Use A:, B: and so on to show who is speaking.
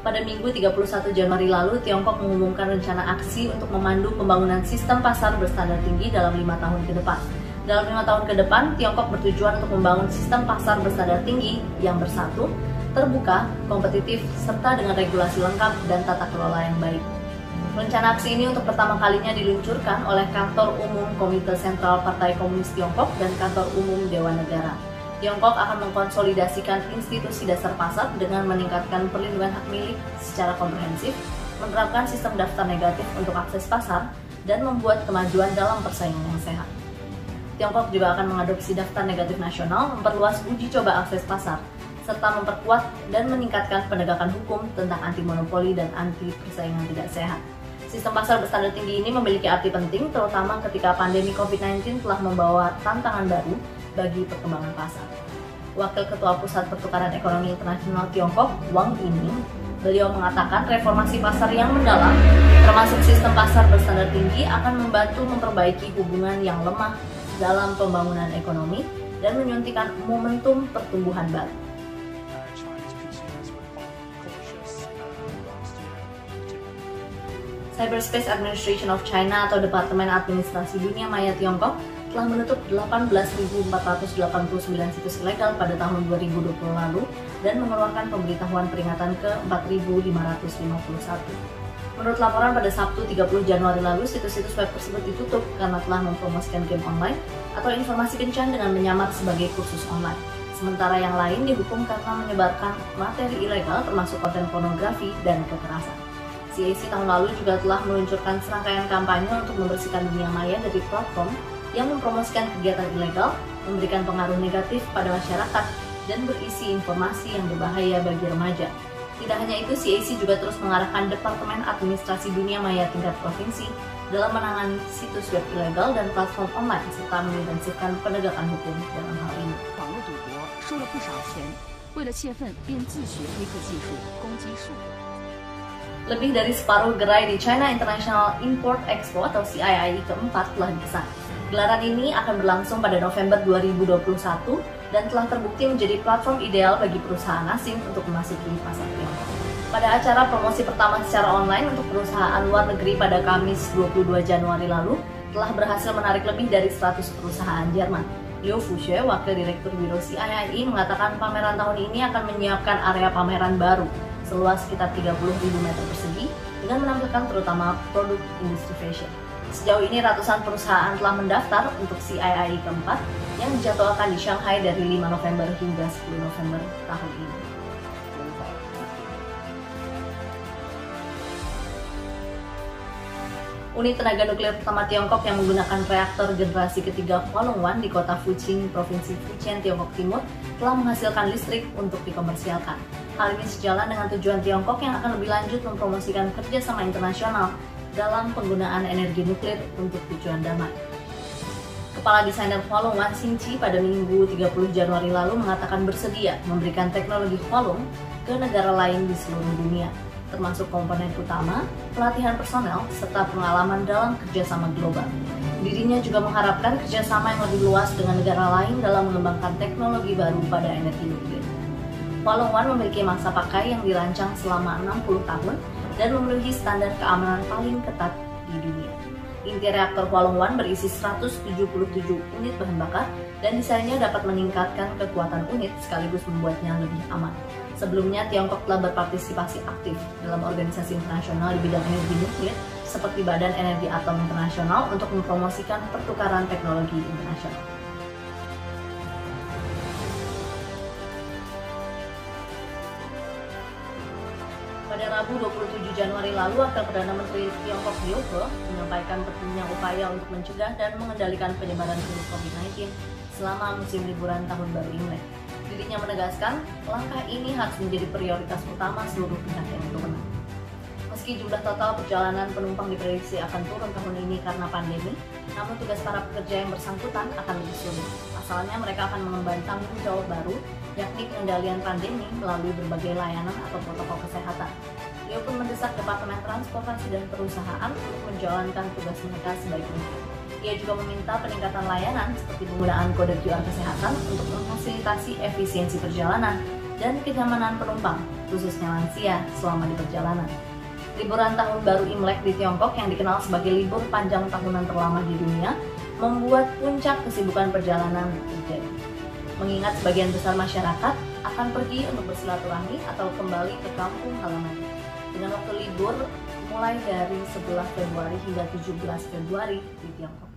A: Pada Minggu 31 Januari lalu, Tiongkok mengumumkan rencana aksi untuk memandu pembangunan sistem pasar berstandar tinggi dalam 5 tahun ke depan. Dalam 5 tahun ke depan, Tiongkok bertujuan untuk membangun sistem pasar berstandar tinggi yang bersatu, terbuka, kompetitif, serta dengan regulasi lengkap dan tata kelola yang baik. Rencana aksi ini untuk pertama kalinya diluncurkan oleh Kantor Umum Komite Sentral Partai Komunis Tiongkok dan Kantor Umum Dewan Negara. Tiongkok akan mengkonsolidasikan institusi dasar pasar dengan meningkatkan perlindungan hak milik secara komprehensif, menerapkan sistem daftar negatif untuk akses pasar, dan membuat kemajuan dalam persaingan yang sehat. Tiongkok juga akan mengadopsi daftar negatif nasional, memperluas uji coba akses pasar, serta memperkuat dan meningkatkan penegakan hukum tentang anti monopoli dan anti persaingan tidak sehat. Sistem pasar berstandar tinggi ini memiliki arti penting, terutama ketika pandemi COVID-19 telah membawa tantangan baru bagi perkembangan pasar. Wakil Ketua Pusat Pertukaran Ekonomi Internasional Tiongkok, Wang Yining, beliau mengatakan reformasi pasar yang mendalam, termasuk sistem pasar berstandar tinggi, akan membantu memperbaiki hubungan yang lemah dalam pembangunan ekonomi dan menyuntikkan momentum pertumbuhan baru. Cyberspace Administration of China atau Departemen Administrasi Dunia Maya Tiongkok telah menutup 18.489 situs ilegal pada tahun 2020 lalu dan mengeluarkan pemberitahuan peringatan ke 4.551. Menurut laporan pada Sabtu 30 Januari lalu, situs-situs web tersebut ditutup karena telah mempromosikan game online atau informasi kencan dengan menyamar sebagai kursus online. Sementara yang lain dihukum karena menyebarkan materi ilegal termasuk konten pornografi dan kekerasan. CAC tahun lalu juga telah meluncurkan serangkaian kampanye untuk membersihkan dunia maya dari platform yang mempromosikan kegiatan ilegal, memberikan pengaruh negatif pada masyarakat, dan berisi informasi yang berbahaya bagi remaja. Tidak hanya itu, CAC juga terus mengarahkan Departemen Administrasi Dunia Maya tingkat provinsi dalam menangani situs web ilegal dan platform online, serta mengintensifkan penegakan hukum dalam hal ini. Lebih dari separuh gerai di China International Import Expo atau CIIE keempat telah dipesan. Gelaran ini akan berlangsung pada November 2021 dan telah terbukti menjadi platform ideal bagi perusahaan asing untuk memasuki pasar Tiongkok. Pada acara promosi pertama secara online untuk perusahaan luar negeri pada Kamis 22 Januari lalu, telah berhasil menarik lebih dari 100 perusahaan Jerman. Liu Fuxue, Wakil Direktur Biro CIIE, mengatakan pameran tahun ini akan menyiapkan area pameran baru seluas sekitar 30.000 meter persegi dengan menampilkan terutama produk industri fashion. Sejauh ini ratusan perusahaan telah mendaftar untuk CIIE keempat yang dijadwalkan di Shanghai dari 5 November hingga 10 November tahun ini. Unit tenaga nuklir pertama Tiongkok yang menggunakan reaktor generasi ketiga Hualong-1 di kota Fuqing, Provinsi Fujian, Tiongkok Timur, telah menghasilkan listrik untuk dikomersialkan. Hal ini sejalan dengan tujuan Tiongkok yang akan lebih lanjut mempromosikan kerjasama internasional dalam penggunaan energi nuklir untuk tujuan damai. Kepala desainer Hualong-1 Xin Qi pada Minggu 30 Januari lalu mengatakan bersedia memberikan teknologi Hualong ke negara lain di seluruh dunia, termasuk komponen utama, pelatihan personel, serta pengalaman dalam kerjasama global. Dirinya juga mengharapkan kerjasama yang lebih luas dengan negara lain dalam mengembangkan teknologi baru pada energi nuklir. Hualong-1 memiliki masa pakai yang dirancang selama 60 tahun dan memenuhi standar keamanan paling ketat di dunia. Inti reaktor Hualong-1 berisi 177 unit bahan bakar dan desainnya dapat meningkatkan kekuatan unit sekaligus membuatnya lebih aman. Sebelumnya, Tiongkok telah berpartisipasi aktif dalam organisasi internasional di bidang energi nuklir seperti Badan Energi Atom Internasional untuk mempromosikan pertukaran teknologi internasional. Pada Rabu 27 Januari lalu, Wakil Perdana Menteri Tiongkok Liu He menyampaikan pentingnya upaya untuk mencegah dan mengendalikan penyebaran virus COVID-19 selama musim liburan Tahun Baru Imlek. Dirinya menegaskan, langkah ini harus menjadi prioritas utama seluruh pihak yang berwenang. Meski jumlah total perjalanan penumpang diprediksi akan turun tahun ini karena pandemi, namun tugas para pekerja yang bersangkutan akan lebih sulit. Pasalnya mereka akan mengemban tanggung jawab baru, yakni pengendalian pandemi melalui berbagai layanan atau protokol kesehatan. Dia pun mendesak Departemen Transportasi dan Perusahaan untuk menjalankan tugas mereka sebaik mungkin. Ia juga meminta peningkatan layanan seperti penggunaan kode QR kesehatan untuk memfasilitasi efisiensi perjalanan dan kenyamanan penumpang, khususnya lansia, selama di perjalanan. Liburan Tahun Baru Imlek di Tiongkok yang dikenal sebagai libur panjang tahunan terlama di dunia membuat puncak kesibukan perjalanan terjadi. Mengingat sebagian besar masyarakat akan pergi untuk bersilaturahmi atau kembali ke kampung halaman. Dengan waktu libur mulai dari 11 Februari hingga 17 Februari di Tiongkok.